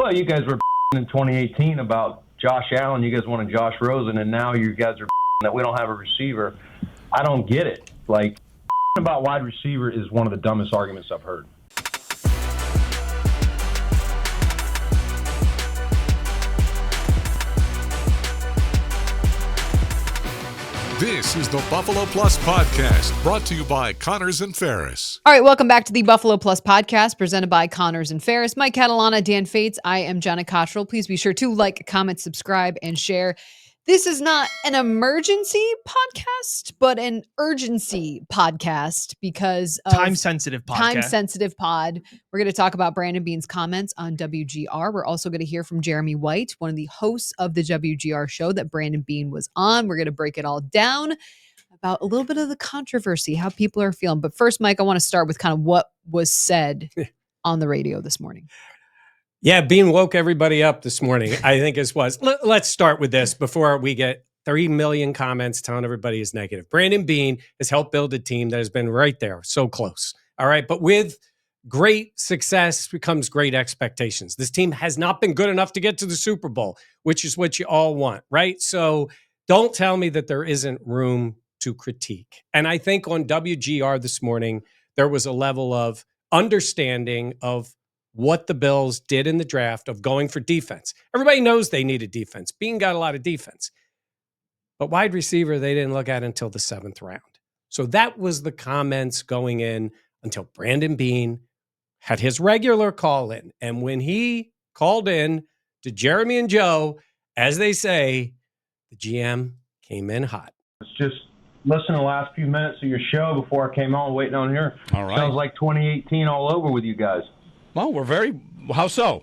Well, you guys were in 2018 about Josh Allen. You guys wanted Josh Rosen, and now you guys are that we don't have a receiver. I don't get it. Like, about wide receiver is one of the dumbest arguments I've heard. This is the Buffalo Plus Podcast, brought to you by Connors and Ferris. All right, welcome back to the Buffalo Plus Podcast, presented by Connors and Ferris. Mike Catalana, Dan Fates. I am Jenna Cottrell. Please be sure to like, comment, subscribe, and share. This is not an emergency podcast, but an urgency podcast because of time-sensitive podcast. Time-sensitive pod. We're going to talk about Brandon Beane's comments on WGR. We're also going to hear from Jeremy White, one of the hosts of the WGR show that Brandon Beane was on. We're going to break it all down about a little bit of the controversy, how people are feeling. But first, Mike, I want to start with kind of what was said on the radio this morning. Yeah, Beane woke everybody up this morning, I think it was. Let's start with this before we get 3 million comments telling everybody is negative. Brandon Beane has helped build a team that has been right there, so close. All right, but with great success becomes great expectations. This team has not been good enough to get to the Super Bowl, which is what you all want, right? So don't tell me that there isn't room to critique. And I think on WGR this morning, there was a level of understanding of what the Bills did in the draft of going for defense. Everybody knows they needed defense. Beane got a lot of defense. But wide receiver, they didn't look at until the 7th round. So that was the comments going in until Brandon Beane had his regular call in. And when he called in to Jeremy and Joe, as they say, the GM came in hot. It's just listen to the last few minutes of your show before I came on, waiting on here. All right. Sounds like 2018 all over with you guys. Well, how so?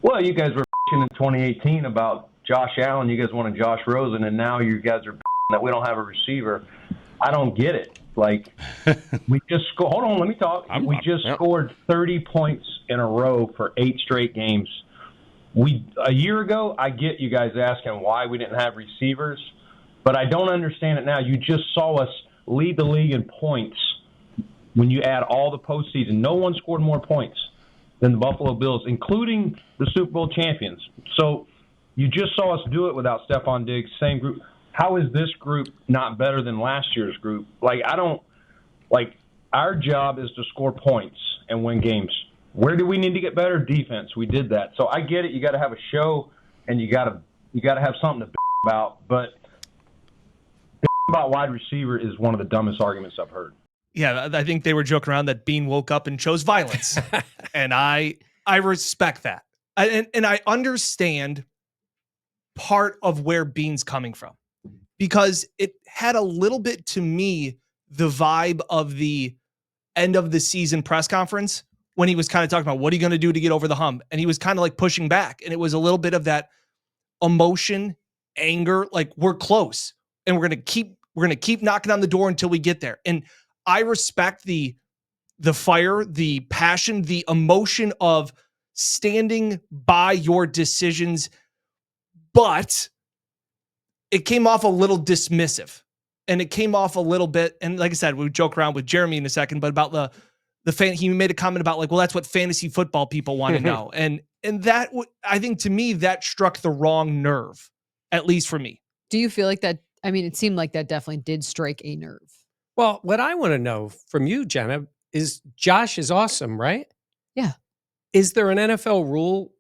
Well, you guys were in 2018 about Josh Allen. You guys wanted Josh Rosen, and now you guys are that we don't have a receiver. I don't get it. Like, we just scored. Hold on, let me talk. We just scored 30 points in a row for 8 straight games. A year ago, I get you guys asking why we didn't have receivers, but I don't understand it now. You just saw us lead the league in points when you add all the postseason. No one scored more points than the Buffalo Bills, including the Super Bowl champions. So you just saw us do it without Stephon Diggs, same group. How is this group not better than last year's group? Our job is to score points and win games. Where do we need to get better? Defense. We did that. So I get it. You got to have a show, and you got to have something to about. But about wide receiver is one of the dumbest arguments I've heard. Yeah, I think they were joking around that Beane woke up and chose violence. And I respect that. And I understand part of where Beane's coming from. Because it had a little bit, to me, the vibe of the end of the season press conference when he was kind of talking about what are you going to do to get over the hump? And he was kind of like pushing back. And it was a little bit of that emotion, anger, like we're close. And we're going to keep knocking on the door until we get there. And I respect the fire, the passion, the emotion of standing by your decisions, but it came off a little dismissive, and it came off a little bit. And like I said, we joke around with Jeremy in a second, but about the fan, he made a comment about like, well, that's what fantasy football people want to know, and that I think to me that struck the wrong nerve, at least for me. Do you feel like that? I mean, it seemed like that definitely did strike a nerve. Well, what I want to know from you, Jenna, is Josh is awesome, right? Yeah. Is there an NFL rule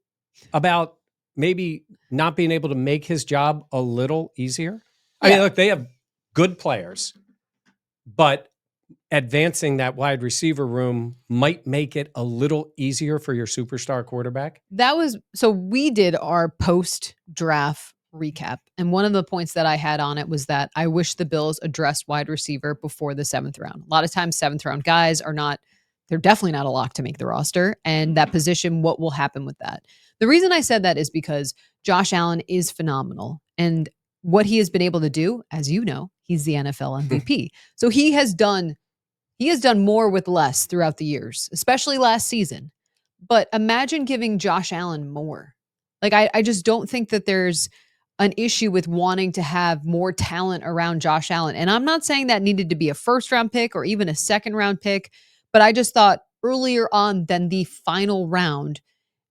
about maybe not being able to make his job a little easier? I mean, look, they have good players, but advancing that wide receiver room might make it a little easier for your superstar quarterback. So we did our post-draft recap. And one of the points that I had on it was that I wish the Bills addressed wide receiver before the 7th round. A lot of times 7th round guys they're definitely not a lock to make the roster. And that position, what will happen with that? The reason I said that is because Josh Allen is phenomenal. And what he has been able to do, as you know, he's the NFL MVP. So he has done more with less throughout the years, especially last season. But imagine giving Josh Allen more. Like, I just don't think that there's an issue with wanting to have more talent around Josh Allen. And I'm not saying that needed to be a 1st-round pick or even a 2nd-round pick, but I just thought earlier on than the final round,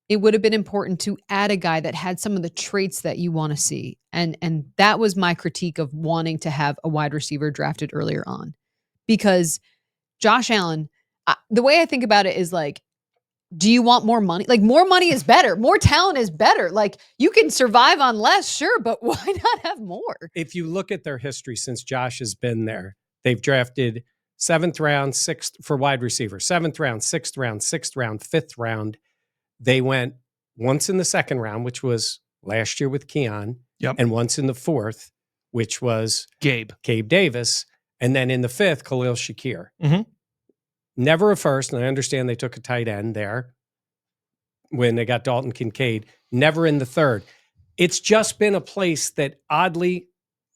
it would have been important to add a guy that had some of the traits that you want to see. And that was my critique of wanting to have a wide receiver drafted earlier on. Because Josh Allen, the way I think about it is like, do you want more money? Like, more money is better. More talent is better. Like, you can survive on less, sure, but why not have more? If you look at their history since Josh has been there, they've drafted 7th round, 6th for wide receiver, 7th round, 6th round, 6th round, 5th round. They went once in the 2nd round, which was last year with Keon, and once in the 4th, which was Gabe Davis, and then in the 5th, Khalil Shakir. Mm-hmm. Never a first, and I understand they took a tight end there when they got Dalton Kincaid. Never in the 3rd. It's just been a place that oddly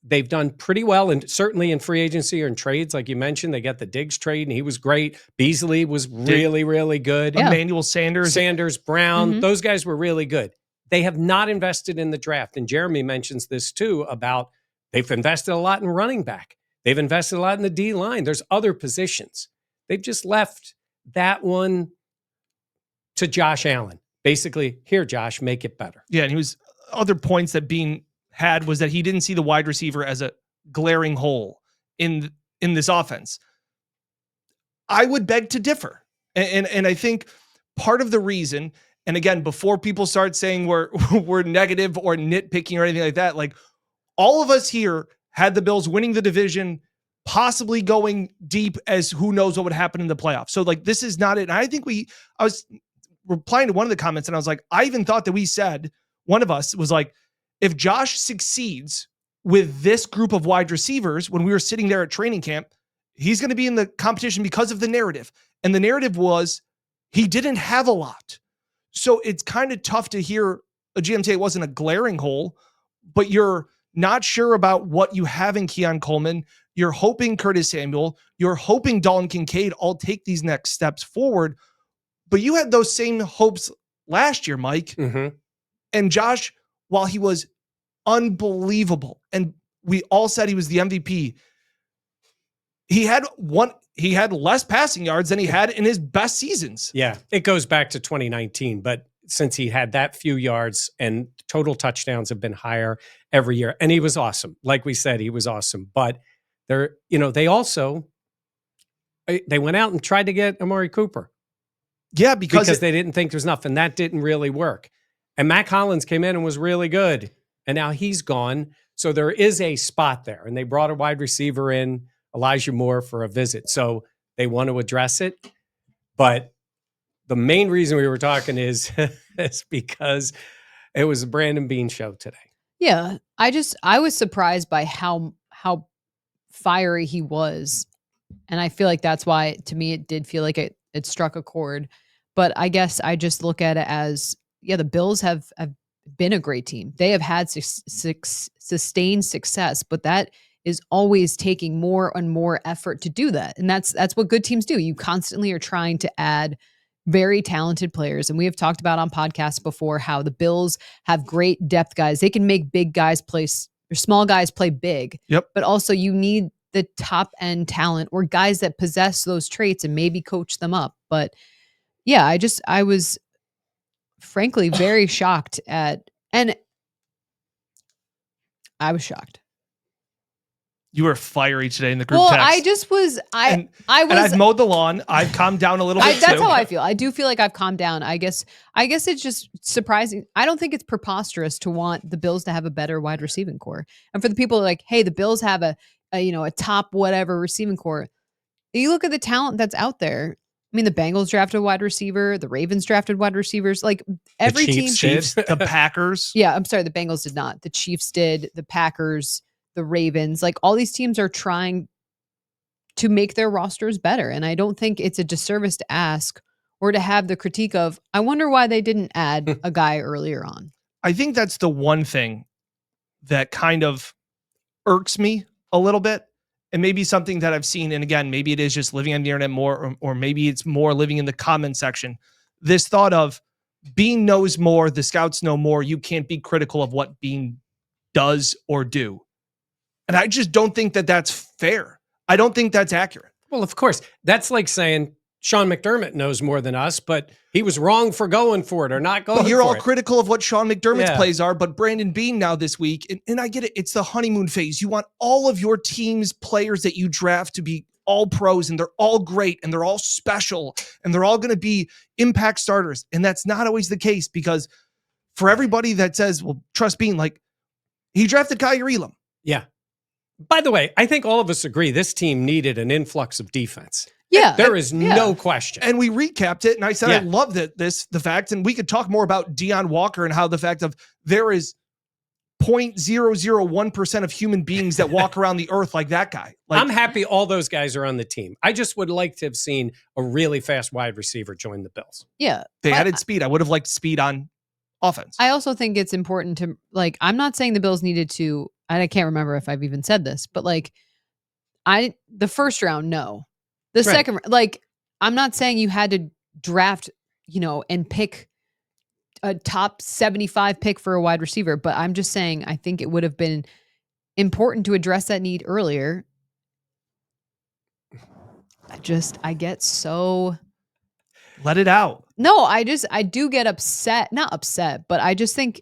they've done pretty well, and certainly in free agency or in trades, like you mentioned, they got the Diggs trade, and he was great. Beasley was really, really good. Yeah. Emmanuel Sanders, Brown, those guys were really good. They have not invested in the draft, and Jeremy mentions this too about they've invested a lot in running back. They've invested a lot in the D line. There's other positions. They've just left that one to Josh Allen. Basically, here, Josh, make it better. Yeah, and he was other points that Beane had was that he didn't see the wide receiver as a glaring hole in this offense. I would beg to differ. And I think part of the reason, and again, before people start saying we're negative or nitpicking or anything like that, like all of us here had the Bills winning the division, possibly going deep as who knows what would happen in the playoffs. So like, this is not it. And I think I was replying to one of the comments and I was like, I even thought that we said, one of us was like, if Josh succeeds with this group of wide receivers, when we were sitting there at training camp, he's going to be in the competition because of the narrative. And the narrative was he didn't have a lot. So it's kind of tough to hear a GM say it wasn't a glaring hole, but you're not sure about what you have in Keon Coleman. You're hoping Curtis Samuel, you're hoping Dalton Kincaid all take these next steps forward. But you had those same hopes last year, Mike. Mm-hmm. And Josh, while he was unbelievable, and we all said he was the MVP, he had less passing yards than he had in his best seasons. Yeah, it goes back to 2019, but since he had that few yards and total touchdowns have been higher every year, and he was awesome. Like we said, he was awesome. But they also went out and tried to get Amari Cooper. Yeah, because they didn't think there's enough, and that didn't really work. And Mack Hollins came in and was really good, and now he's gone. So there is a spot there, and they brought a wide receiver in, Elijah Moore, for a visit. So they want to address it. But the main reason we were talking is because it was a Brandon Beane show today. Yeah, I was surprised by how fiery he was, and I feel like that's why, to me, it did feel like it struck a chord. But I guess I just look at it as, yeah, the Bills have been a great team. They have had sustained success, but that is always taking more and more effort to do that. And that's what good teams do. You constantly are trying to add very talented players. And we have talked about on podcasts before how the Bills have great depth guys. They can make big guys play, or small guys play big. Yep. But also you need the top end talent or guys that possess those traits and maybe coach them up. But yeah, I was frankly very shocked and I was shocked. You were fiery today in the group text. And I've mowed the lawn. I've calmed down a little bit. That's how I feel. I do feel like I've calmed down. I guess it's just surprising. I don't think it's preposterous to want the Bills to have a better wide receiving core. And for the people like, hey, the Bills have a top whatever receiving core. You look at the talent that's out there. I mean, the Bengals drafted a wide receiver. The Ravens drafted wide receivers. Like every team. Chiefs, the Packers. Yeah, I'm sorry. The Bengals did not. The Chiefs did. The Packers, the Ravens, like all these teams are trying to make their rosters better. And I don't think it's a disservice to ask or to have the critique of, I wonder why they didn't add a guy earlier on. I think that's the one thing that kind of irks me a little bit. And maybe something that I've seen, and again, maybe it is just living on the internet more, or maybe it's more living in the comment section. This thought of Beane knows more, the scouts know more. You can't be critical of what Beane does or do. And I just don't think that that's fair. I don't think that's accurate. Well, of course, that's like saying Sean McDermott knows more than us, but he was wrong for going for it or not going for it. But you're all critical of what Sean McDermott's Yeah. plays are, but Brandon Beane now this week, and I get it, it's the honeymoon phase. You want all of your team's players that you draft to be all pros, and they're all great, and they're all special, and they're all going to be impact starters. And that's not always the case, because for everybody that says, well, trust Beane, like, he drafted Kyrie Elam. Yeah. By the way, I think all of us agree this team needed an influx of defense. Yeah. There is no question. And we recapped it, and I said Yeah. I love the fact, and we could talk more about Deion Walker and how the fact of there is 0.001% of human beings that walk around the earth like that guy. Like, I'm happy all those guys are on the team. I just would like to have seen a really fast wide receiver join the Bills. Yeah. they added speed. I would have liked speed on offense. I also think it's important to, like, I'm not saying the Bills needed to, and I can't remember if I've even said this, but like, the first round, no. The Right. second, like, I'm not saying you had to draft, and pick a top 75 pick for a wide receiver, but I'm just saying I think it would have been important to address that need earlier. I get so... Let it out. No, I do get upset. Not upset, but I just think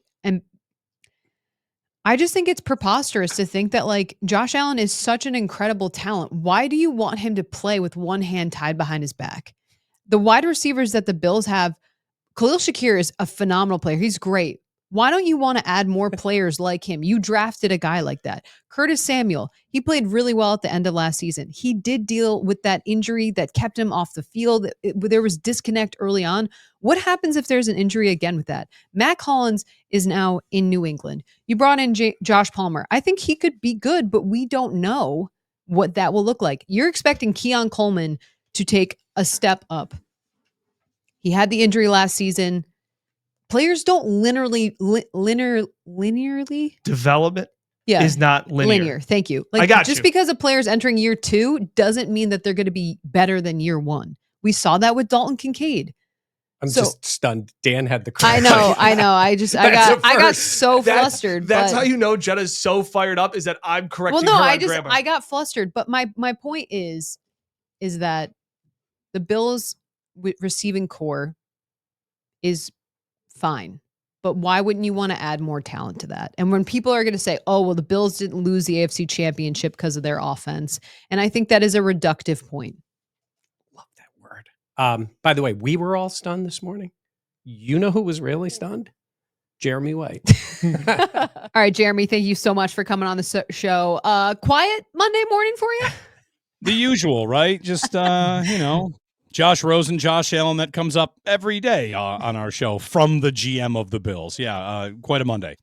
it's preposterous to think that, like, Josh Allen is such an incredible talent. Why do you want him to play with one hand tied behind his back? The wide receivers that the Bills have, Khalil Shakir is a phenomenal player. He's great. Why don't you want to add more players like him? You drafted a guy like that. Curtis Samuel, he played really well at the end of last season. He did deal with that injury that kept him off the field. There was disconnect early on. What happens if there's an injury again with that? Mack Hollins is now in New England. You brought in Josh Palmer. I think he could be good, but we don't know what that will look like. You're expecting Keon Coleman to take a step up. He had the injury last season. Players don't linearly Development yeah, is not linear. Thank you. Like, I got just you. because a player's entering year 2 doesn't mean that they're going to be better than year 1. We saw that with Dalton Kincaid. I'm just stunned. Dan had the I know. I got so flustered. That's but, how you know Jenna's so fired up, is that I'm correcting well, no, her on grammar. I got flustered. But my point is that the Bills receiving core is fine. But why wouldn't you want to add more talent to that? And when people are going to say, oh, well, the Bills didn't lose the AFC Championship because of their offense. And I think that is a reductive point. Love that word. By the way, we were all stunned this morning. You know who was really stunned? Jeremy White. All right, Jeremy, thank you so much for coming on the show. Quiet Monday morning for you? The usual, right? Just, Josh Rosen, Josh Allen, that comes up every day on our show from the GM of the Bills. Yeah, quite a Monday.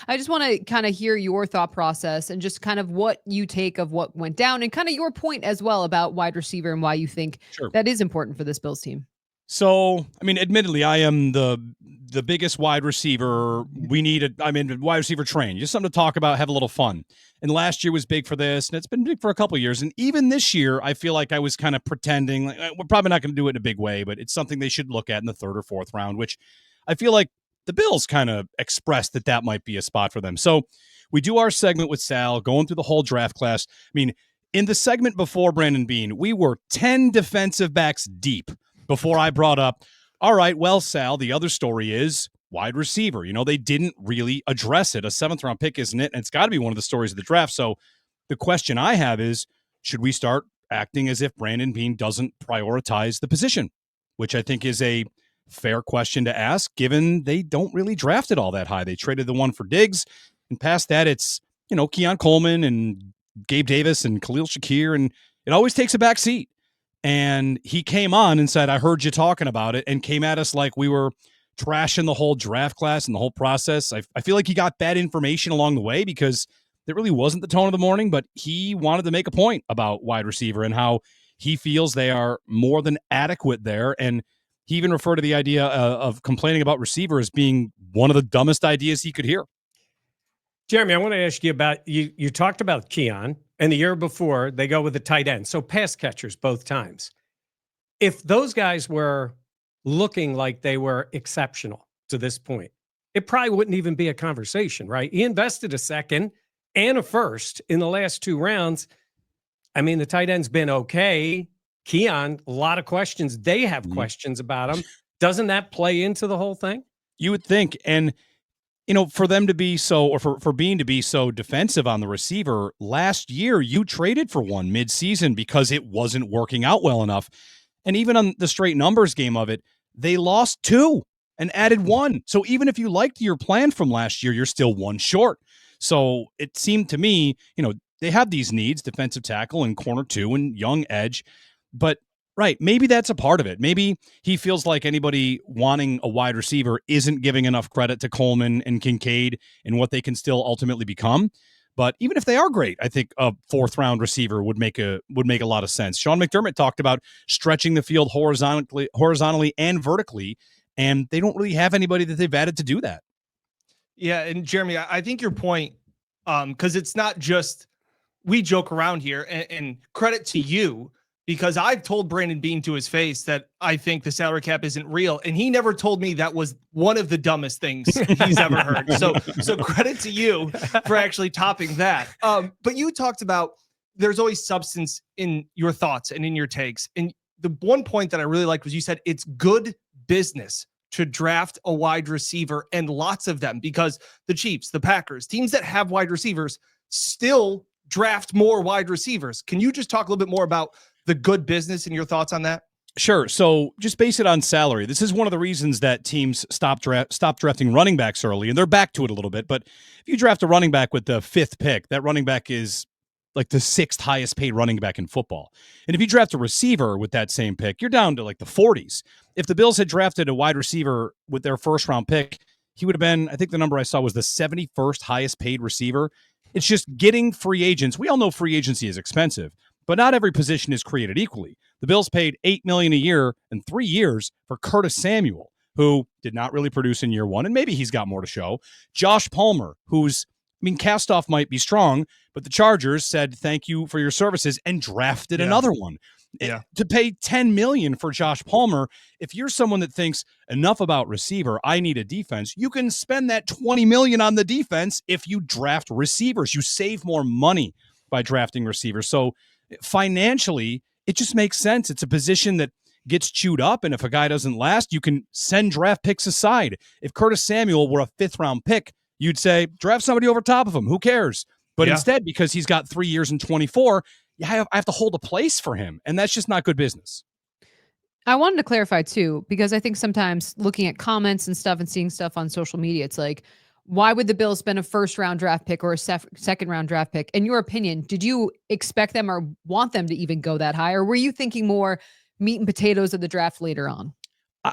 I just want to kind of hear your thought process and just kind of what you take of what went down and kind of your point as well about wide receiver and why you think that is important for this Bills team. So, I mean, admittedly, I am the biggest wide receiver. We need wide receiver train. Just something to talk about, have a little fun. And last year was big for this, and it's been big for a couple of years. And even this year, I feel like I was kind of pretending, like, we're probably not going to do it in a big way, but it's something they should look at in the 3rd or 4th round, which I feel like the Bills kind of expressed that might be a spot for them. So we do our segment with Sal, going through the whole draft class. I mean, in the segment before Brandon Beane, we were 10 defensive backs deep before I brought up, all right, well, Sal, the other story is wide receiver. They didn't really address it. A 7th-round pick, isn't it? And it's got to be one of the stories of the draft. So the question I have is, should we start acting as if Brandon Beane doesn't prioritize the position? Which I think is a fair question to ask, given they don't really draft it all that high. They traded the one for Diggs, and past that, it's, Keon Coleman and Gabe Davis and Khalil Shakir, and it always takes a back seat. And he came on and said, I heard you talking about it, and came at us like we were trashing the whole draft class and the whole process. I feel like he got bad information along the way, because it really wasn't the tone of the morning, but he wanted to make a point about wide receiver and how he feels they are more than adequate there. And he even referred to the idea of complaining about receiver as being one of the dumbest ideas he could hear. Jeremy, I want to ask you about, you talked about Keon, and the year before they go with the tight end. So pass catchers both times. If those guys were looking like they were exceptional to this point, it probably wouldn't even be a conversation, right? He invested a 2nd and a 1st in the last 2 rounds. I mean, the tight end's been okay. Keon, a lot of questions. They have questions about him. Doesn't that play into the whole thing? You would think. And, for them to be so, or for Beane to be so defensive on the receiver, last year you traded for one midseason because it wasn't working out well enough. And even on the straight numbers game of it, they lost 2 and added 1. So even if you liked your plan from last year, you're still 1 short. So it seemed to me, they have these needs, defensive tackle and corner 2 and young edge. But right, maybe that's a part of it. Maybe he feels like anybody wanting a wide receiver isn't giving enough credit to Coleman and Kincaid and what they can still ultimately become. But even if they are great, I think a 4th-round receiver would make a lot of sense. Sean McDermott talked about stretching the field horizontally and vertically, and they don't really have anybody that they've added to do that. Yeah, and Jeremy, I think your point, because it's not just we joke around here, and credit to you, because I've told Brandon Beane to his face that I think the salary cap isn't real, and he never told me that was one of the dumbest things he's ever heard. So credit to you for actually topping that. But you talked about there's always substance in your thoughts and in your takes. And the one point that I really liked was you said it's good business to draft a wide receiver, and lots of them, because the Chiefs, the Packers, teams that have wide receivers still draft more wide receivers. Can you just talk a little bit more about the good business and your thoughts on that? Sure. So just base it on salary. This is one of the reasons that teams stop drafting running backs early, and they're back to it a little bit. But if you draft a running back with the 5th pick, that running back is like the 6th highest paid running back in football. And if you draft a receiver with that same pick, you're down to like the 40s. If the Bills had drafted a wide receiver with their 1st-round pick, he would have been, I think the number I saw was the 71st highest paid receiver. It's just getting free agents. We all know free agency is expensive, but not every position is created equally. The Bills paid $8 million a year in 3 years for Curtis Samuel, who did not really produce in year 1, and maybe he's got more to show. Josh Palmer, cast-off might be strong, but the Chargers said thank you for your services and drafted another one. Yeah. To pay $10 million for Josh Palmer, if you're someone that thinks enough about receiver, I need a defense, you can spend that $20 million on the defense if you draft receivers. You save more money by drafting receivers. So financially, it just makes sense. It's a position that gets chewed up, and if a guy doesn't last, you can send draft picks aside. If Curtis Samuel were a 5th-round pick, you'd say, draft somebody over top of him. Who cares? But instead, because he's got 3 years and 24, I have to hold a place for him, and that's just not good business. I wanted to clarify, too, because I think sometimes looking at comments and stuff and seeing stuff on social media, it's like, why would the Bills spend a 1st-round draft pick or a 2nd-round draft pick? In your opinion, did you expect them or want them to even go that high? Or were you thinking more meat and potatoes of the draft later on?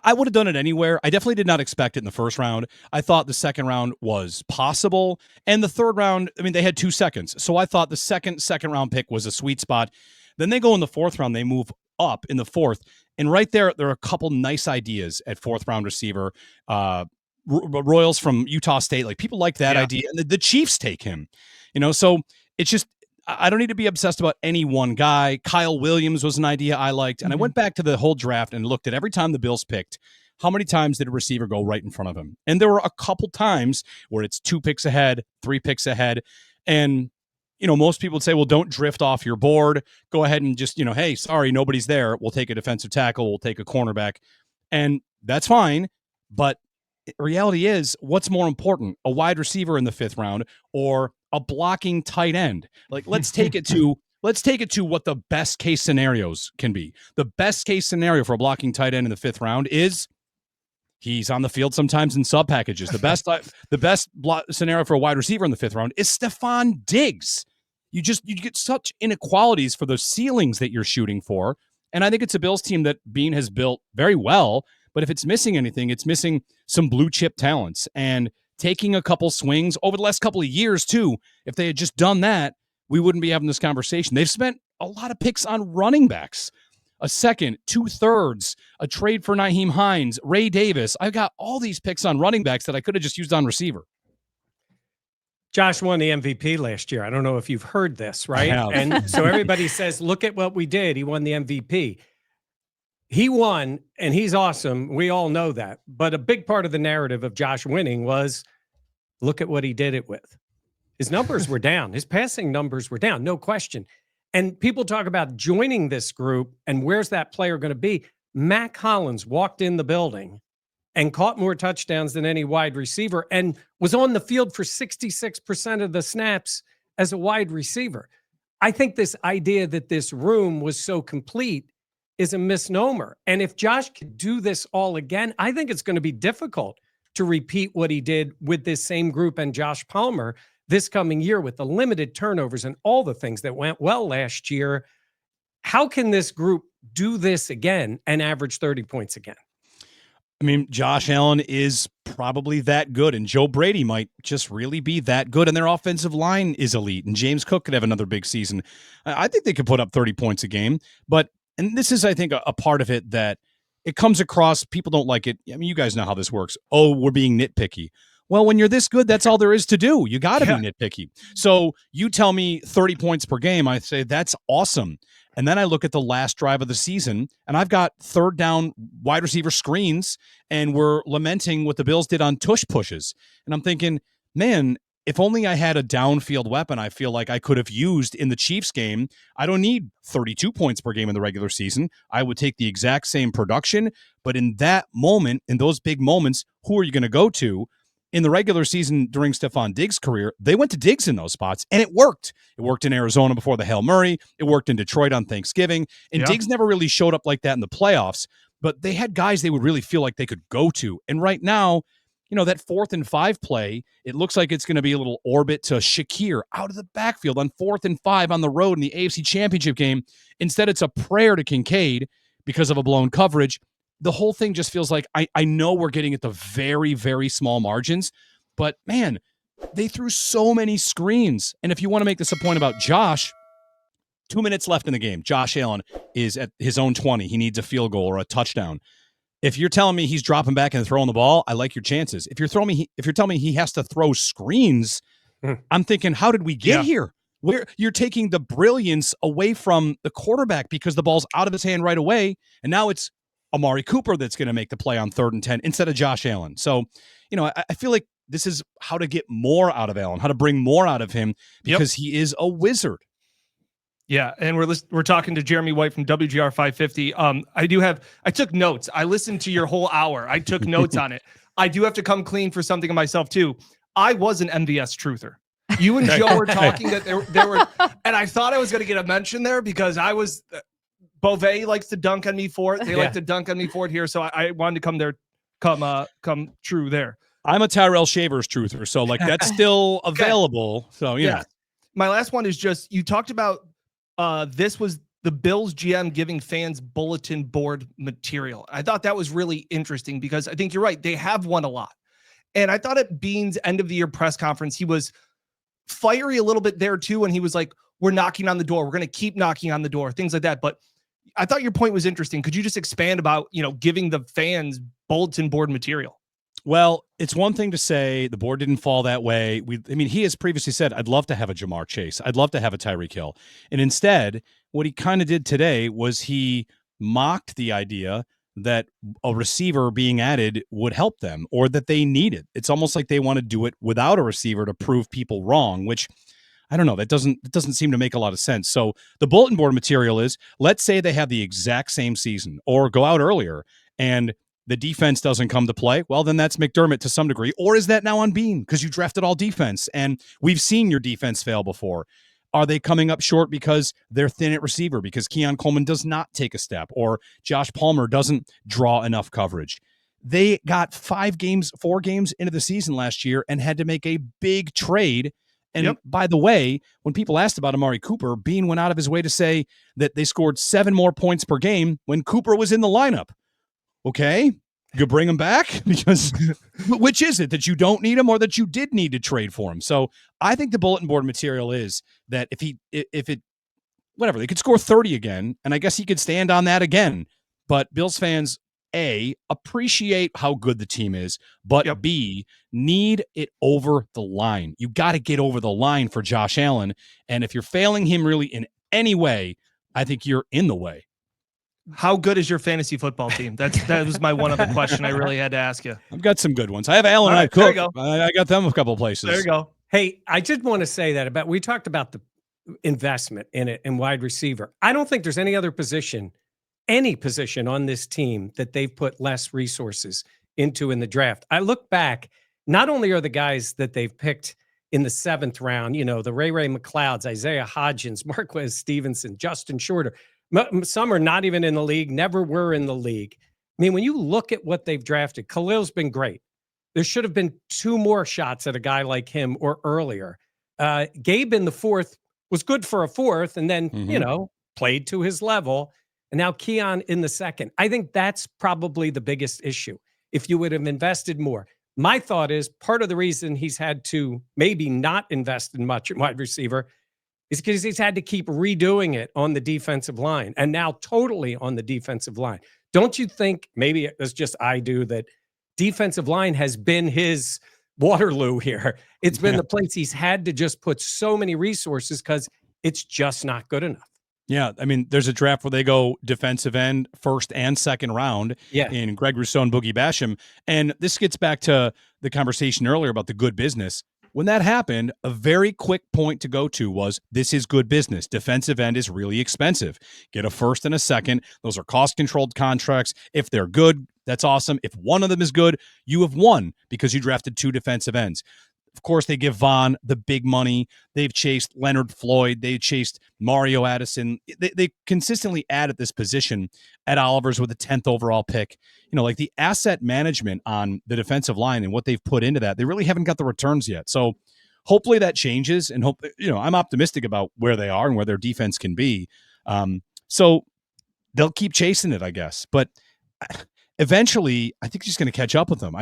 I would have done it anywhere. I definitely did not expect it in the 1st round. I thought the 2nd round was possible. And the 3rd round, they had 2 seconds. So I thought the second round pick was a sweet spot. Then they go in the 4th round. They move up in the 4th. And right there are a couple nice ideas at 4th round receiver. Royals from Utah State, like people like that idea. And the Chiefs take him, so it's just, I don't need to be obsessed about any one guy. Kyle Williams was an idea I liked. And I went back to the whole draft and looked at every time the Bills picked, how many times did a receiver go right in front of him? And there were a couple times where it's 2 picks ahead, 3 picks ahead. And, most people would say, well, don't drift off your board. Go ahead and just, hey, sorry, nobody's there. We'll take a defensive tackle. We'll take a cornerback. And that's fine. But reality is, what's more important, a wide receiver in the 5th round or a blocking tight end? Like, let's take it to what the best case scenarios can be. The best case scenario for a blocking tight end in the 5th round is he's on the field sometimes in sub packages. The best scenario for a wide receiver in the 5th round is Stephon Diggs. You get such inequalities for the ceilings that you're shooting for. And I think it's a Bills team that Beane has built very well. But if it's missing anything, it's missing some blue chip talents. And taking a couple swings over the last couple of years, too, if they had just done that, we wouldn't be having this conversation. They've spent a lot of picks on running backs. A 2nd, 2/3, a trade for Nyheim Hines, Ray Davis. I've got all these picks on running backs that I could have just used on receiver. Josh won the MVP last year. I don't know if you've heard this, right? I have. And so everybody says, look at what we did. He won the MVP. He won, and he's awesome. We all know that. But a big part of the narrative of Josh winning was, look at what he did it with. His numbers were down. His passing numbers were down, no question. And people talk about joining this group and where's that player going to be? Mack Hollins walked in the building and caught more touchdowns than any wide receiver and was on the field for 66% of the snaps as a wide receiver. I think this idea that this room was so complete is a misnomer. And if Josh could do this all again, I think it's going to be difficult to repeat what he did with this same group and Josh Palmer this coming year with the limited turnovers and all the things that went well last year. How can this group do this again and average 30 points again? I mean, Josh Allen is probably that good, and Joe Brady might just really be that good, and their offensive line is elite, and James Cook could have another big season. I think they could put up 30 points a game, and this is, I think, a part of it that it comes across, people don't like it. I mean, you guys know how this works. Oh, we're being nitpicky. Well, when you're this good, that's all there is to do. You got to be nitpicky. So you tell me 30 points per game, I say, that's awesome. And then I look at the last drive of the season, and I've got third down wide receiver screens, and we're lamenting what the Bills did on tush pushes. And I'm thinking, man, if only I had a downfield weapon I feel like I could have used in the Chiefs game. I don't need 32 points per game in the regular season. I would take the exact same production. But in that moment, in those big moments, who are you going to go to? In the regular season during Stephon Diggs' career, they went to Diggs in those spots, and it worked. It worked in Arizona before the Hail Murray. It worked in Detroit on Thanksgiving. And Diggs never really showed up like that in the playoffs, but they had guys they would really feel like they could go to. And right now, you know, that 4th and 5 play, it looks like it's going to be a little orbit to Shakir out of the backfield on 4th and 5 on the road in the AFC Championship game. Instead, it's a prayer to Kincaid because of a blown coverage. The whole thing just feels like I know we're getting at the very, very small margins, but man, they threw so many screens. And if you want to make this a point about Josh, 2 minutes left in the game. Josh Allen is at his own 20. He needs a field goal or a touchdown. If you're telling me he's dropping back and throwing the ball, I like your chances. If you're telling me he has to throw screens, I'm thinking, how did we get here? Where you're taking the brilliance away from the quarterback because the ball's out of his hand right away, and now it's Amari Cooper that's going to make the play on 3rd and 10 instead of Josh Allen. So, you know, I feel like this is how to get more out of Allen, how to bring more out of him because he is a wizard. Yeah, and we're talking to Jeremy White from WGR 550. I took notes. I listened to your whole hour. I took notes on it. I do have to come clean for something of myself too. I was an MVS truther. You and Joe were talking that there were, and I thought I was going to get a mention there because I was. Beauvais likes to dunk on me for it. They like to dunk on me for it here, so I wanted to come true there. I'm a Tyrell Shavers truther, so like that's still available. So yeah. My last one is just you talked about this was the Bills GM giving fans bulletin board material. I thought that was really interesting because I think you're right. They have won a lot, and I thought at Beane's end of the year press conference he was fiery a little bit there too, and he was like, "We're knocking on the door. We're going to keep knocking on the door," things like that, but. I thought your point was interesting. Could you just expand about, giving the fans bulletin board material? Well, it's one thing to say the board didn't fall that way. He has previously said, I'd love to have a Jamar Chase. I'd love to have a Tyreek Hill. And instead, what he kind of did today was he mocked the idea that a receiver being added would help them or that they need it. It's almost like they want to do it without a receiver to prove people wrong, which I don't know. That doesn't seem to make a lot of sense. So the bulletin board material is, let's say they have the exact same season or go out earlier and the defense doesn't come to play. Well, then that's McDermott to some degree. Or is that now on Beane because you drafted all defense and we've seen your defense fail before? Are they coming up short because they're thin at receiver because Keon Coleman does not take a step or Josh Palmer doesn't draw enough coverage? They got 4 games into the season last year and had to make a big trade. And by the way, when people asked about Amari Cooper, Beane went out of his way to say that they scored 7 more points per game when Cooper was in the lineup. Okay, you bring him back? Because which is it, that you don't need him or that you did need to trade for him? So I think the bulletin board material is that they could score 30 again, and I guess he could stand on that again. But Bills fans, A, appreciate how good the team is, but B, need it over the line. You got to get over the line for Josh Allen. And if you're failing him really in any way, I think you're in the way. How good is your fantasy football team? That was my one other question I really had to ask you. I've got some good ones. I have Allen and I Cook. I got them a couple places. There you go. Hey, I just want to say that we talked about investment in it in wide receiver. I don't think there's any position on this team that they've put less resources into in the draft. I look back, not only are the guys that they've picked in the 7th round, the Ray McLeods, Isaiah Hodgins, Marquez Stevenson, Justin Shorter, some are not even in the league, never were in the league. I mean, when you look at what they've drafted, Khalil's been great. There should have been 2 more shots at a guy like him or earlier. Gabe in the 4th was good for a 4th and then, played to his level. And now Keon in the 2nd. I think that's probably the biggest issue. If you would have invested more. My thought is part of the reason he's had to maybe not invest in much at wide receiver is because he's had to keep redoing it on the defensive line and now totally on the defensive line. Don't you think, maybe it's just I do, that defensive line has been his Waterloo here? It's been the place he's had to just put so many resources because it's just not good enough. Yeah, I mean, there's a draft where they go defensive end 1st and 2nd round in Greg Rousseau and Boogie Basham. And this gets back to the conversation earlier about the good business. When that happened, a very quick point to go to was, this is good business. Defensive end is really expensive. Get a 1st and a 2nd. Those are cost-controlled contracts. If they're good, that's awesome. If one of them is good, you have won because you drafted 2 defensive ends. Of course, they give Vaughn the big money. They've chased Leonard Floyd. They chased Mario Addison. They consistently add at this position at Oliver's with a 10th overall pick. Like the asset management on the defensive line and what they've put into that, they really haven't got the returns yet. So hopefully that changes. And I'm optimistic about where they are and where their defense can be. So they'll keep chasing it, I guess. But eventually, I think he's going to catch up with them.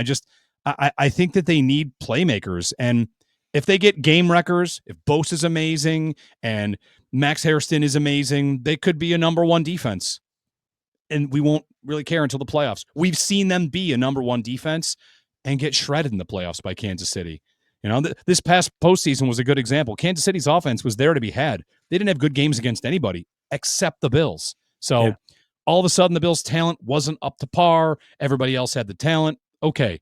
I think that they need playmakers, and if they get game wreckers, if Bose is amazing and Max Hairston is amazing, they could be a number 1 defense, and we won't really care until the playoffs. We've seen them be a number 1 defense and get shredded in the playoffs by Kansas City. This past postseason was a good example. Kansas City's offense was there to be had. They didn't have good games against anybody except the Bills. So all of a sudden, the Bills' talent wasn't up to par. Everybody else had the talent. Okay.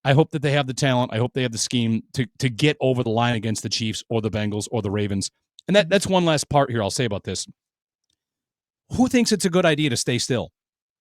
I hope that they have the talent. I hope they have the scheme to get over the line against the Chiefs or the Bengals or the Ravens. And that's one last part here I'll say about this. Who thinks it's a good idea to stay still?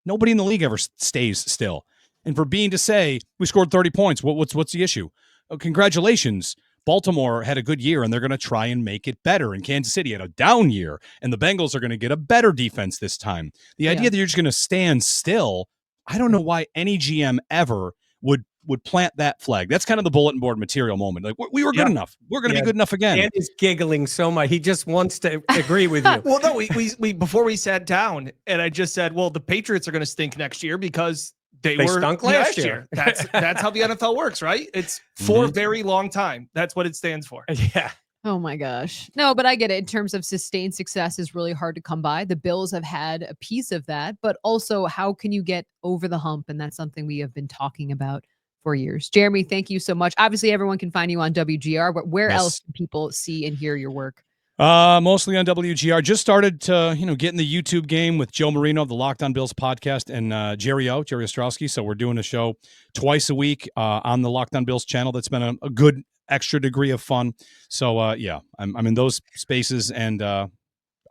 Nobody in the league ever stays still. And for Beane to say, we scored 30 points, what's the issue? Oh, congratulations. Baltimore had a good year, and they're going to try and make it better. And Kansas City had a down year, and the Bengals are going to get a better defense this time. The idea that you're just going to stand still, I don't know why any GM ever would plant that flag. That's kind of the bulletin board material moment. Like, we were good enough. We're going to be good enough again. Dan is giggling so much. He just wants to agree with you. Well, no, we before we sat down, and I just said, well, the Patriots are going to stink next year because they were stunk last year. That's how the NFL works, right? It's for a very long time. That's what it stands for. Yeah. Oh my gosh. No, but I get it. In terms of sustained success is really hard to come by. The Bills have had a piece of that, but also how can you get over the hump? And that's something we have been talking about for years. Jeremy, thank you so much. Obviously, everyone can find you on WGR, but where else can people see and hear your work? Mostly on WGR. Just started to, get in the YouTube game with Joe Marino of the Locked On Bills podcast and Jerry Ostrowski. So we're doing a show twice a week on the Locked On Bills channel. That's been a good extra degree of fun. So I'm in those spaces and I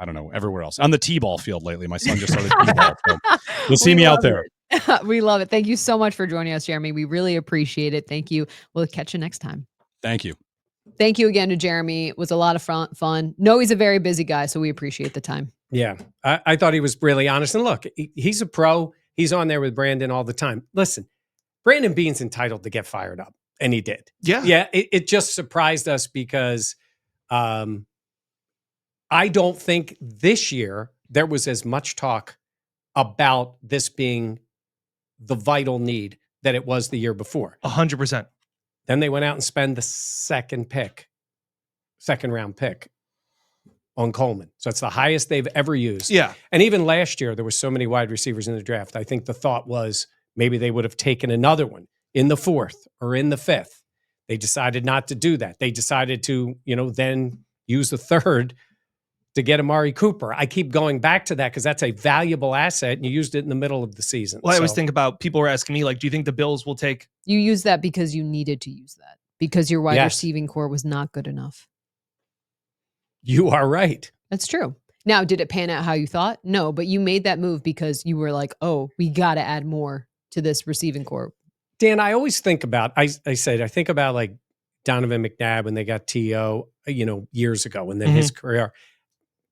don't know, everywhere else. On the T-ball field lately. My son just started T-ball. So you'll see me out there. We love it. Thank you so much for joining us, Jeremy. We really appreciate it. Thank you. We'll catch you next time. Thank you. Thank you again to Jeremy. It was a lot of fun. No, he's a very busy guy, so we appreciate the time. Yeah, I thought he was really honest. And look, he's a pro. He's on there with Brandon all the time. Listen, Brandon Beane's entitled to get fired up, and he did. Yeah. It just surprised us because I don't think this year there was as much talk about this being the vital need that it was the year before. 100%. Then they went out and spent the second round pick on Coleman. So it's the highest they've ever used. Yeah. And even last year, there were so many wide receivers in the draft. I think the thought was maybe they would have taken another one in the 4th or in the 5th. They decided not to do that. They decided to, then use the 3rd to get Amari Cooper. I keep going back to that because that's a valuable asset, and you used it in the middle of the season. Well, I always think about, people were asking me, like, do you think the Bills will take... You used that because you needed to use that, because your wide receiving core was not good enough. You are right. That's true. Now, did it pan out how you thought? No, but you made that move because you were like, oh, we got to add more to this receiving corps. Dan, I always think about, I think about like Donovan McNabb when they got T.O., years ago, and then his career.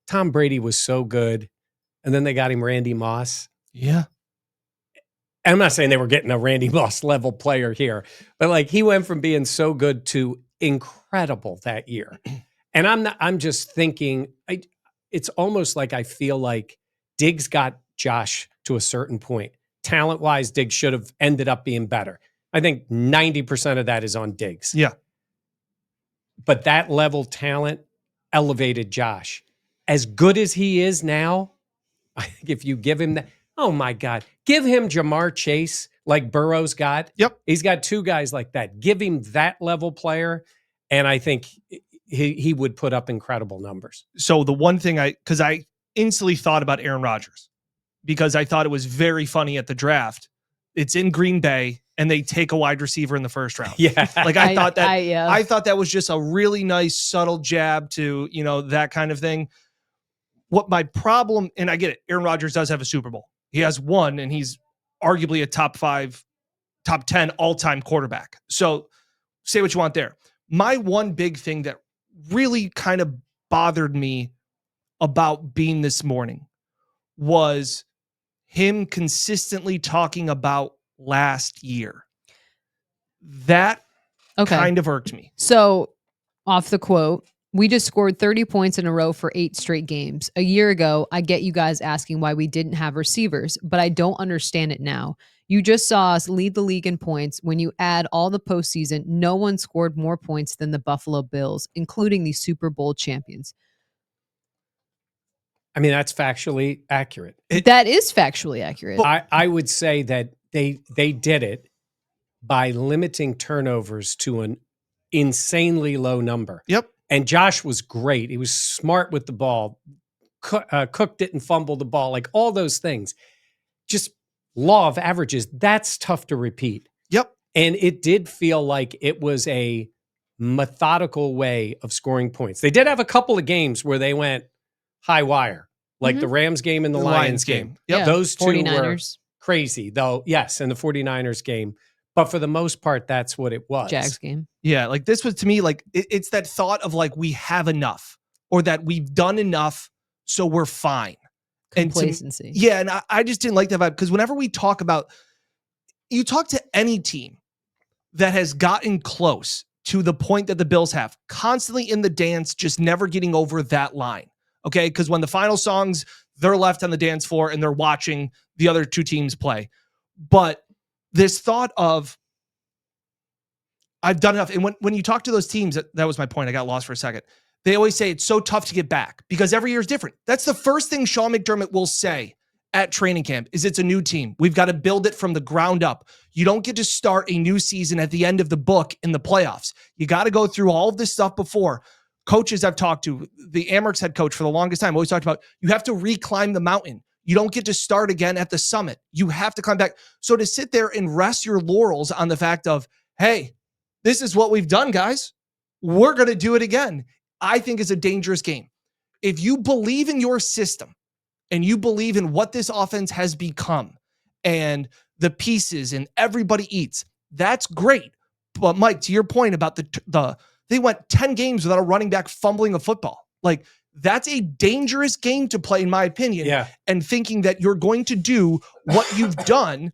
Tom Brady was so good, and then they got him Randy Moss. Yeah. And I'm not saying they were getting a Randy Moss level player here, but like he went from being so good to incredible that year. And I'm just thinking, it's almost like I feel like Diggs got Josh to a certain point. Talent-wise, Diggs should have ended up being better. I think 90% of that is on Diggs. Yeah. But that level talent elevated Josh. As good as he is now, I think if you give him that, oh my God, give him Jamar Chase like Burrow's got. Yep. He's got two guys like that. Give him that level player, and I think he would put up incredible numbers. So the one thing because I instantly thought about Aaron Rodgers because I thought it was very funny at the draft. It's in Green Bay and they take a wide receiver in the first round. Yeah. Like I thought that was just a really nice subtle jab to, that kind of thing. What my problem, and I get it, Aaron Rodgers does have a Super Bowl. He has one and he's arguably a top 5, top 10 all-time quarterback. So say what you want there. My one big thing that really kind of bothered me about Beane this morning was him consistently talking about last year. That kind of irked me. So off the quote, we just scored 30 points in a row for 8 straight games. A year ago, I get you guys asking why we didn't have receivers, but I don't understand it now. You just saw us lead the league in points. When you add all the postseason, no one scored more points than the Buffalo Bills, including the Super Bowl champions. I mean, that's factually accurate. That is factually accurate. I would say that they did it by limiting turnovers to an insanely low number. Yep. And Josh was great. He was smart with the ball. Cook didn't fumble the ball, like all those things. Just law of averages, that's tough to repeat. Yep. And it did feel like it was a methodical way of scoring points. They did have a couple of games where they went high wire, like the Rams game and the Lions game. Yep. Those two 49ers. were crazy, though. Yes, and the 49ers game. But for the most part, that's what it was. Jags game. Yeah, like this was to me like it's that thought of like we have enough or that we've done enough, so we're fine. Complacency. And I just didn't like that vibe because whenever we talk about, you talk to any team that has gotten close to the point that the Bills have, constantly in the dance, just never getting over that line. Okay, because when the final songs, they're left on the dance floor and they're watching the other two teams play, but this thought of I've done enough. And when you talk to those teams, that was my point. I got lost for a second. They always say it's so tough to get back because every year is different. That's the first thing Sean McDermott will say at training camp is it's a new team. We've got to build it from the ground up. You don't get to start a new season at the end of the book in the playoffs. You got to go through all of this stuff before. Coaches I've talked to, the Amerks head coach for the longest time, always talked about you have to reclimb the mountain. You don't get to start again at the summit. You have to climb back. So to sit there and rest your laurels on the fact of, hey, this is what we've done, guys. We're going to do it again. I think is a dangerous game. If you believe in your system and you believe in what this offense has become and the pieces and everybody eats, that's great. But Mike, to your point about they went 10 games without a running back fumbling a football. Like, that's a dangerous game to play, in my opinion. Yeah. And thinking that you're going to do what you've done,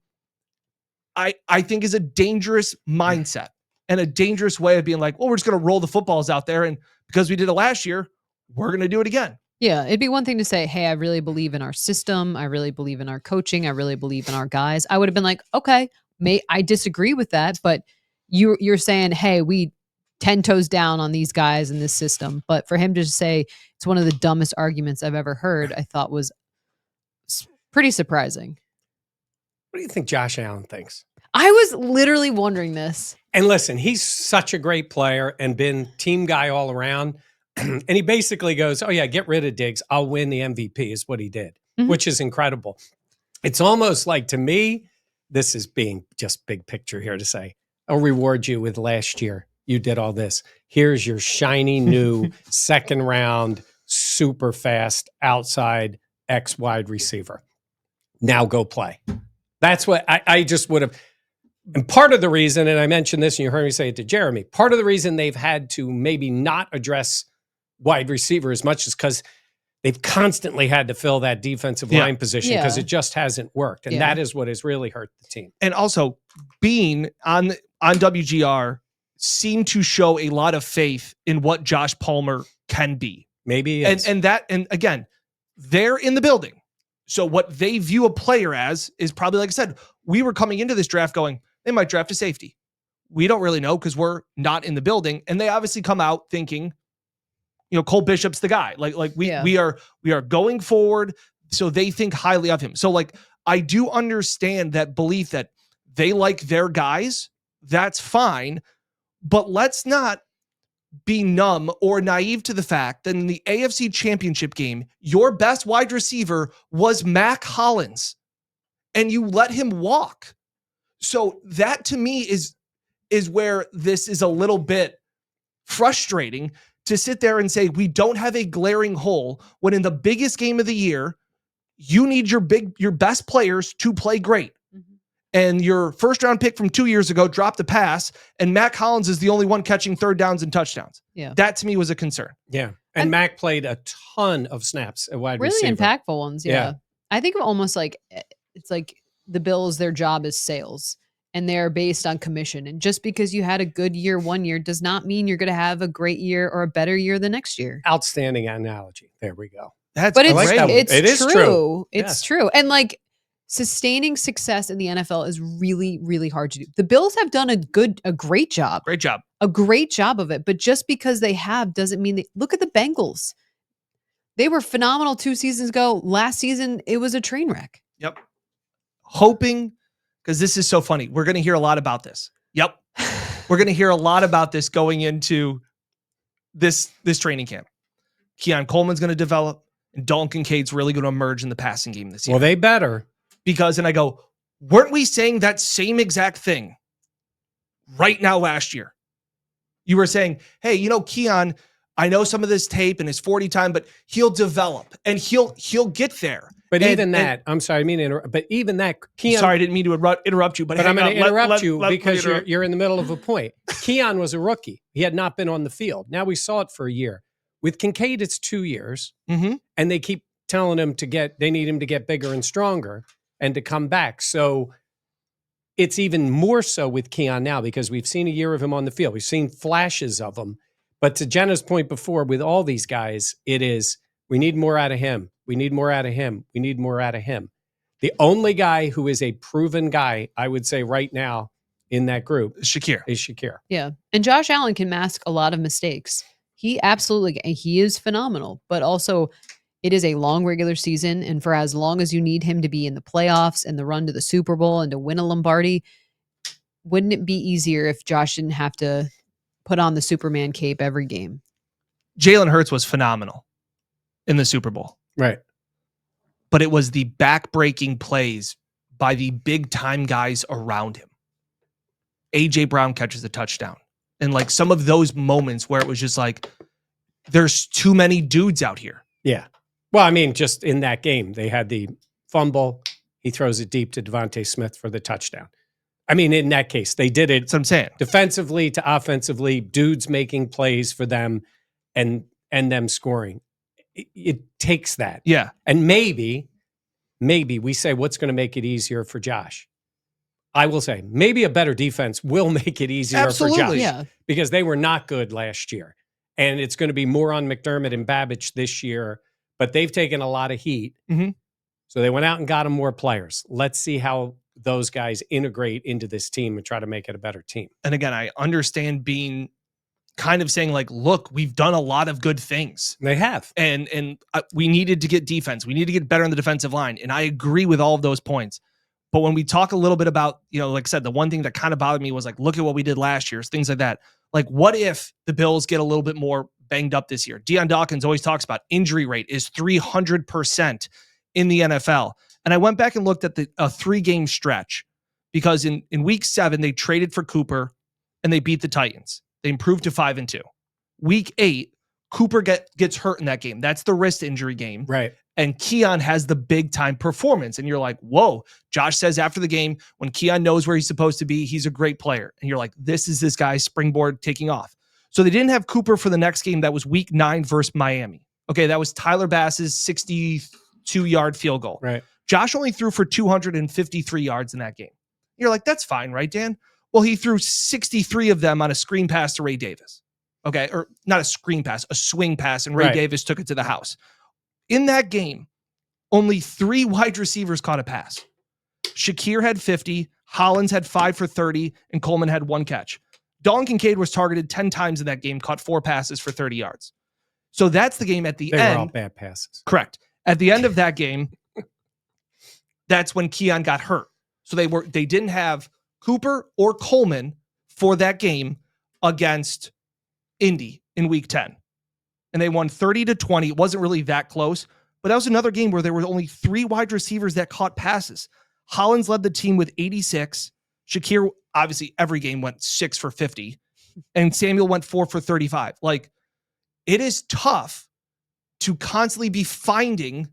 I think is a dangerous mindset and a dangerous way of being like, well, we're just going to roll the footballs out there. And because we did it last year, we're going to do it again. Yeah. It'd be one thing to say, hey, I really believe in our system. I really believe in our coaching. I really believe in our guys. I would have been like, okay, I disagree with that. But you're saying, hey, we 10 toes down on these guys in this system. But for him to say it's one of the dumbest arguments I've ever heard, I thought was pretty surprising. What do you think Josh Allen thinks? I was literally wondering this. And listen, he's such a great player and been team guy all around. And he basically goes, oh yeah, get rid of Diggs. I'll win the MVP is what he did, which is incredible. It's almost like, to me, this is being just big picture here to say, I'll reward you with last year. You did all this. Here's your shiny new second round super fast outside X wide receiver. Now go play. That's what I just would have. And part of the reason, and I mentioned this and you heard me say it to Jeremy, part of the reason they've had to maybe not address wide receiver as much is because they've constantly had to fill that defensive line position because it just hasn't worked. And that is what has really hurt the team. And also, Beane on WGR seemed to show a lot of faith in what Josh Palmer can be. Maybe and again, they're in the building. So what they view a player as is probably, like I said, we were coming into this draft going, they might draft a safety. We don't really know because we're not in the building. And they obviously come out thinking, Cole Bishop's the guy. We are going forward. So they think highly of him. So I do understand that belief that they like their guys. That's fine. But let's not be numb or naive to the fact that in the AFC Championship game, your best wide receiver was Mack Hollins, and you let him walk. So that to me is where this is a little bit frustrating to sit there and say we don't have a glaring hole when in the biggest game of the year, you need your best players to play great. And your first round pick from 2 years ago dropped the pass, and Mack Hollins is the only one catching third downs and touchdowns. Yeah. That to me was a concern. Yeah. And Mack played a ton of snaps at wide receiver. Really impactful ones. Yeah. I think almost it's like the Bills, their job is sales and they're based on commission. And just because you had a good year 1 year does not mean you're going to have a great year or a better year the next year. Outstanding analogy. There we go. But it's true. It's true. And sustaining success in the NFL is really, really hard to do. The Bills have done a great job. A great job of it. But just because they have doesn't mean look at the Bengals. They were phenomenal 2 seasons ago. Last season, it was a train wreck. Yep. Hoping, because this is so funny. We're going to hear a lot about this. Yep. We're going to hear a lot about this going into this training camp. Keon Coleman's going to develop, and Dalton Kincaid's really going to emerge in the passing game this year. Well, they better. Because, and I go, weren't we saying that same exact thing right now last year? You were saying, hey, Keon, I know some of this tape and his 40 time, but he'll develop and he'll get there. But I'm sorry, I mean to interrupt, but even that, Keon. Sorry, I didn't mean to interrupt you, but I'm going to interrupt you because you're in the middle of a point. Keon was a rookie. He had not been on the field. Now we saw it for a year. With Kincaid, it's 2 years, and they keep telling him they need him to get bigger and stronger and to come back. So it's even more so with Keon now because we've seen a year of him on the field. We've seen flashes of him. But to Jenna's point before, with all these guys, it is, we need more out of him. We need more out of him. We need more out of him. The only guy who is a proven guy, I would say right now in that group is Shakir. Yeah. And Josh Allen can mask a lot of mistakes. He is phenomenal, but also it is a long regular season. And for as long as you need him to be in the playoffs and the run to the Super Bowl and to win a Lombardi, wouldn't it be easier if Josh didn't have to put on the Superman cape every game? Jalen Hurts was phenomenal in the Super Bowl. Right. But it was the back-breaking plays by the big-time guys around him. A.J. Brown catches a touchdown. And some of those moments where it was just there's too many dudes out here. Yeah. Well, I mean, just in that game, they had the fumble. He throws it deep to Devontae Smith for the touchdown. I mean, in that case, they did it. That's what I'm saying. Defensively to offensively, dudes making plays for them and them scoring. It takes that. Yeah. And maybe we say, what's going to make it easier for Josh? I will say, maybe a better defense will make it easier for Josh. Because they were not good last year. And it's going to be more on McDermott and Babbage this year. But they've taken a lot of heat. Mm-hmm. So they went out and got them more players. Let's see how those guys integrate into this team and try to make it a better team. And again, I understand being kind of saying look, we've done a lot of good things. They have. And we needed to get defense. We need to get better on the defensive line. And I agree with all of those points. But when we talk a little bit about, like I said, the one thing that kind of bothered me was look at what we did last year, things like that. What if the Bills get a little bit more banged up this year? Deion Dawkins always talks about injury rate is 300% in the NFL. And I went back and looked at a 3-game stretch because in week 7, they traded for Cooper and they beat the Titans. They improved to 5-2. Week 8, Cooper gets hurt in that game. That's the wrist injury game. Right. And Keon has the big time performance. And you're like, whoa. Josh says after the game, when Keon knows where he's supposed to be, he's a great player. And you're like, this is this guy's springboard taking off. So they didn't have Cooper for the next game. That was week 9 versus Miami. Okay, that was Tyler Bass's 62-yard field goal. Right. Josh only threw for 253 yards in that game. You're like, that's fine, right, Dan? Well, he threw 63 of them on a screen pass to Ray Davis. Okay, or not a screen pass, a swing pass, and Ray Davis took it to the house. In that game, only 3 wide receivers caught a pass. Shakir had 50, Hollins had 5 for 30, and Coleman had 1 catch. Dalton Kincaid was targeted 10 times in that game, caught 4 passes for 30 yards. So that's the game at the end. They were all bad passes. Correct. At the end of that game, that's when Keon got hurt. So they didn't have Cooper or Coleman for that game against Indy in week 10. And they won 30-20. It wasn't really that close, but that was another game where there were only 3 wide receivers that caught passes. Hollins led the team with 86. Shakir, obviously, every game went 6 for 50. And Samuel went 4 for 35. Like, it is tough to constantly be finding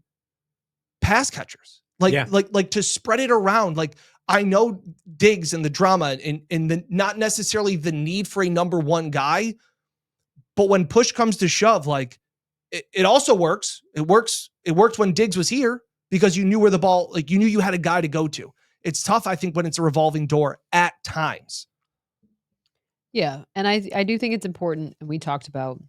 pass catchers. Like to spread it around. Like, I know Diggs and the drama and the not necessarily the need for a number 1 guy, but when push comes to shove, like it also works. It worked when Diggs was here because you knew where the ball, like you knew you had a guy to go to. It's tough, I think, when it's a revolving door at times. Yeah. And I do think it's important. And we talked about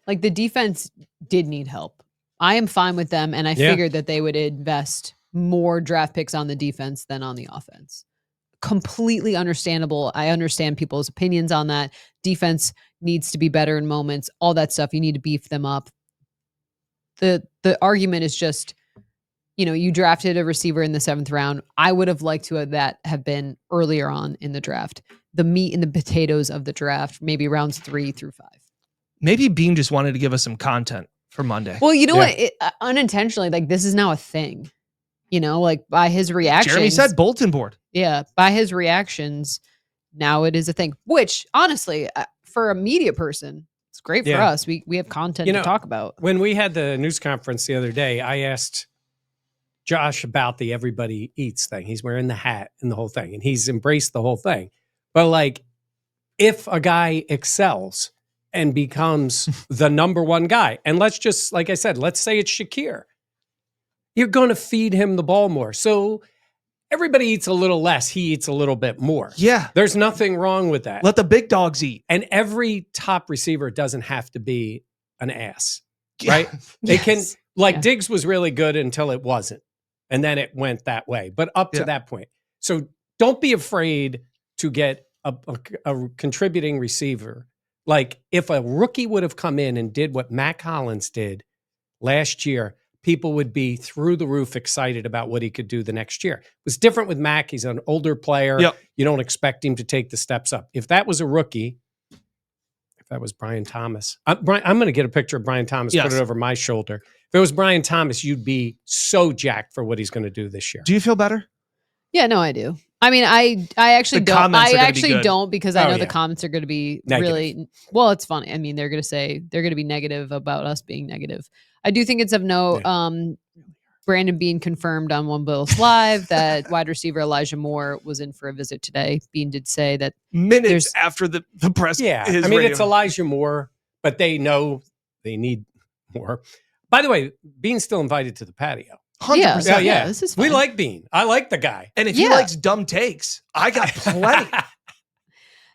like the defense did need help. I am fine with them. And I figured that they would invest more draft picks on the defense than on the offense. Completely understandable. I understand people's opinions on that. Defense needs to be better in moments, all that stuff. You need to beef them up. The argument is just, you drafted a receiver in the 7th round. I would have liked to have been earlier on in the draft. The meat and the potatoes of the draft, maybe rounds 3 through 5. Maybe Beane just wanted to give us some content for Monday. Well, you know what? Unintentionally, like this is now a thing. Like by his reactions. Jeremy said bulletin board. Yeah, by his reactions, now it is a thing. Which, honestly, for a media person, it's great for us. We have content to talk about. When we had the news conference the other day, I asked Josh about the everybody eats thing. He's wearing the hat and the whole thing, and he's embraced the whole thing. But like, if a guy excels and becomes the number 1 guy, and let's just, like I said, let's say it's Shakir, you're going to feed him the ball more. So everybody eats a little less. He eats a little bit more. Yeah. There's nothing wrong with that. Let the big dogs eat. And every top receiver doesn't have to be an ass, right? They can, like Diggs was really good until it wasn't. And then it went that way. But up to that point. So don't be afraid to get a contributing receiver. Like if a rookie would have come in and did what Mack Hollins did last year, people would be through the roof excited about what he could do the next year. It was different with Mack. He's an older player. Yep. You don't expect him to take the steps up. If that was a rookie, if that was Brian Thomas, I'm going to get a picture of Brian Thomas, put it over my shoulder. If it was Brian Thomas, you'd be so jacked for what he's going to do this year. Do you feel better? Yeah, no, I do. I mean, I actually don't. I actually don't because I know the comments are going to be negative. Really, well, it's funny. I mean, they're going to be negative about us being negative. I do think it's of note. Brandon Beane confirmed on One Bills Live that wide receiver Elijah Moore was in for a visit today. Beane did say that minutes after the press. Yeah, I mean, it's Elijah Moore, but they know they need more. By the way, Beane's still invited to the patio. 100%. Yeah, this is fun. We like Beane. I like the guy. And if he likes dumb takes, I got plenty.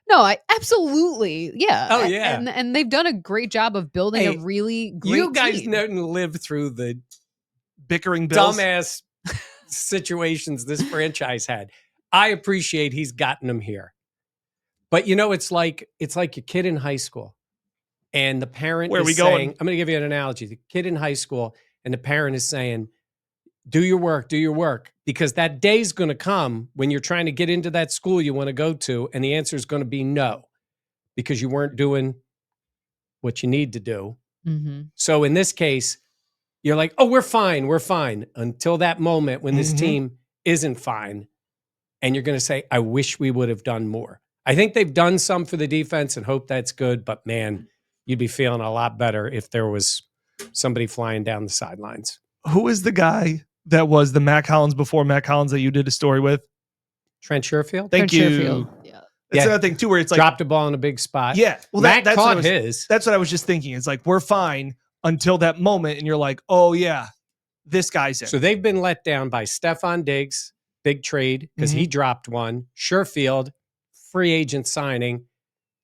No, I absolutely. Yeah. Oh, yeah. And they've done a great job of building a really great You guys team. didn't live through the bickering Bills. Dumbass situations this franchise had. I appreciate he's gotten them here. But it's like your kid in high school and the parent is saying, I'm going to give you an analogy. The kid in high school and the parent is saying, do your work, because that day's going to come when you're trying to get into that school you want to go to, and the answer is going to be no, because you weren't doing what you need to do. Mm-hmm. So in this case, you're like, oh, we're fine, until that moment when this team isn't fine, and you're going to say, I wish we would have done more. I think they've done some for the defense and hope that's good, but man, you'd be feeling a lot better if there was somebody flying down the sidelines. Who is the guy that was the Mack Hollins before Mack Hollins that you did a story with? Trent Sherfield? Thank Trent you. Sherfield. Yeah. That's another thing, too, where it's like... Dropped a ball in a big spot. Yeah. Well, Mack that's caught his. That's what I was just thinking. It's like, we're fine until that moment, and you're like, oh, yeah, this guy's in. So they've been let down by Stephon Diggs, big trade, because he dropped one. Sherfield, free agent signing.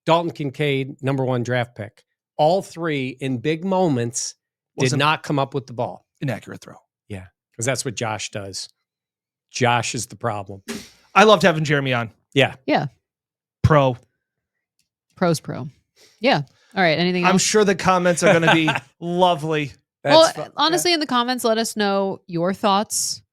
Dalton Kincaid, #1 draft pick. All three in big moments did not come up with the ball. Inaccurate throw. Yeah, because that's what Josh does. Josh is the problem. I loved having Jeremy on. Yeah. Yeah. Pro. Pro's pro. Yeah. All right. Anything else? I'm sure the comments are going to be lovely. Honestly, in the comments, let us know your thoughts.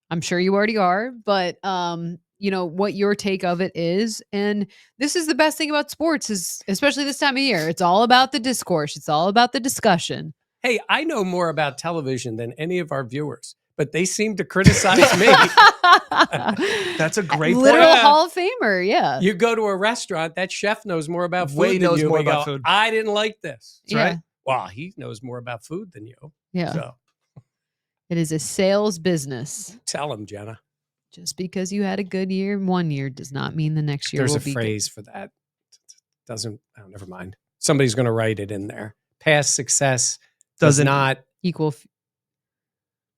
I'm sure you already are, but what your take of it is. And this is the best thing about sports, is especially this time of year. It's all about the discourse. It's all about the discussion. Hey, I know more about television than any of our viewers, but they seem to criticize me. That's a great literal point. Hall of Famer. Yeah. You go to a restaurant, that chef knows more about food Way than knows you. more We about go, food. I didn't like this. Yeah. Right? Well, he knows more about food than you. Yeah. So It is a sales business. tell him, Jenna. Just because you had a good year 1 year does not mean the next year There's will a be phrase for that. Never mind. Somebody's going to write it in there. Past success does Doesn't not equal.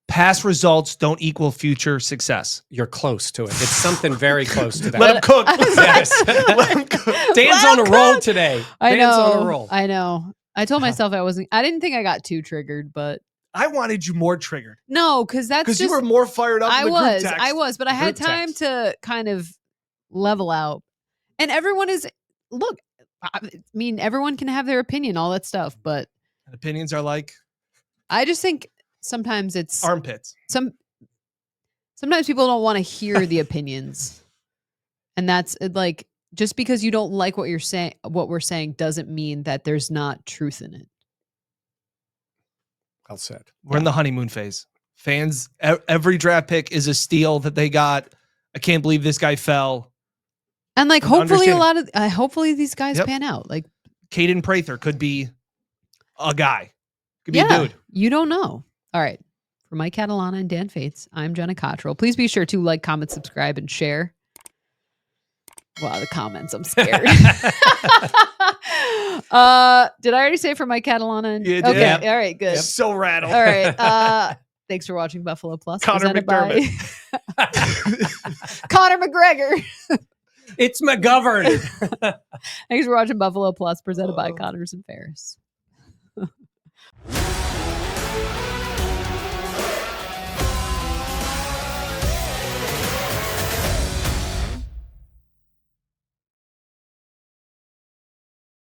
Past results don't equal future success. You're close to it. It's something very close to that. Let him cook. Yes. Let him cook. Dan's on a roll today. I Dan's know. on a roll. I know. I told myself I didn't think I got too triggered, but I wanted you more triggered. no, because that's Because just, you were more fired up in the group text. I was, but I had Group time text. to kind of level out. And everyone is, look, I mean, everyone can have their opinion, all that stuff, but Opinions are like I just think sometimes it's armpits. sometimes people don't want to hear the opinions. And that's like, just because you don't like what we're saying doesn't mean that there's not truth in it. Well said. We're in the honeymoon phase. Fans, every draft pick is a steal that they got. I can't believe this guy fell. And like, And hopefully understand- hopefully these guys Yep. pan out. Like, Caden Prather could be a guy. Could be yeah, a dude. you don't know. All right. For Mike Catalana and Dan Fates, I'm Jenna Cottrell. Please be sure to like, comment, subscribe, and share. Wow, the comments. I'm scared. Did I already say for Mike Catalana? You did. Okay. Yep. All right. Good. So rattled. All right. Thanks for watching Buffalo Plus. Connor presented by McDermott. Connor McGregor. It's McGovern. Thanks for watching Buffalo Plus, presented by Connors and Ferris.